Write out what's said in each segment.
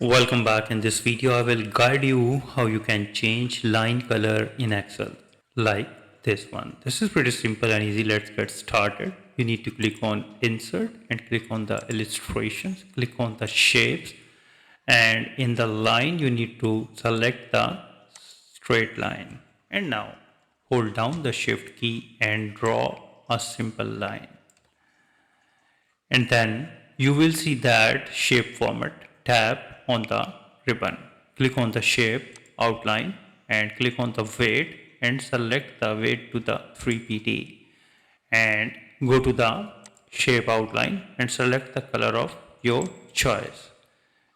Welcome back. In this video, I will guide you how you can change line color in Excel like this one. This is pretty simple and easy. Let's get started. You need to click on insert and click on the illustrations, click on the shapes, and in the line you need to select the straight line. And now hold down the shift key and draw a simple line. And then you will see that shape format tab on the ribbon. Click on the shape outline and click on the weight and select the weight to the 3pt and go to the shape outline and select the color of your choice.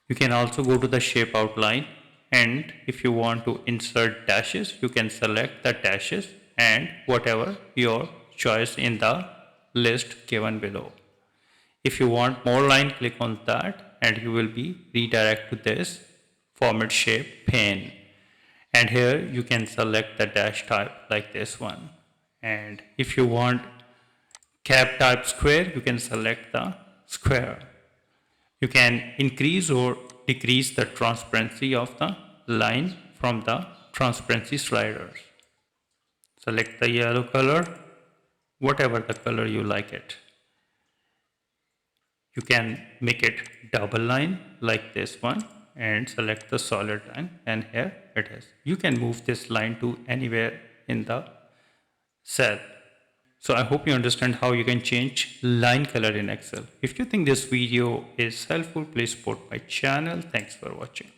You can also go to the shape outline, and if you want to insert dashes you can select the dashes and whatever your choice in the list given below. If you want more line, click on that and you will be redirect to this format shape pane. And here you can select the dash type like this one. And if you want cap type square, you can select the square. You can increase or decrease the transparency of the line from the transparency sliders. Select the yellow color, whatever the color you like it. You can make it double line like this one and select the solid line, and here it is. You can move this line to anywhere in the cell. So I hope you understand how you can change line color in Excel. If you think this video is helpful, please support my channel. Thanks for watching.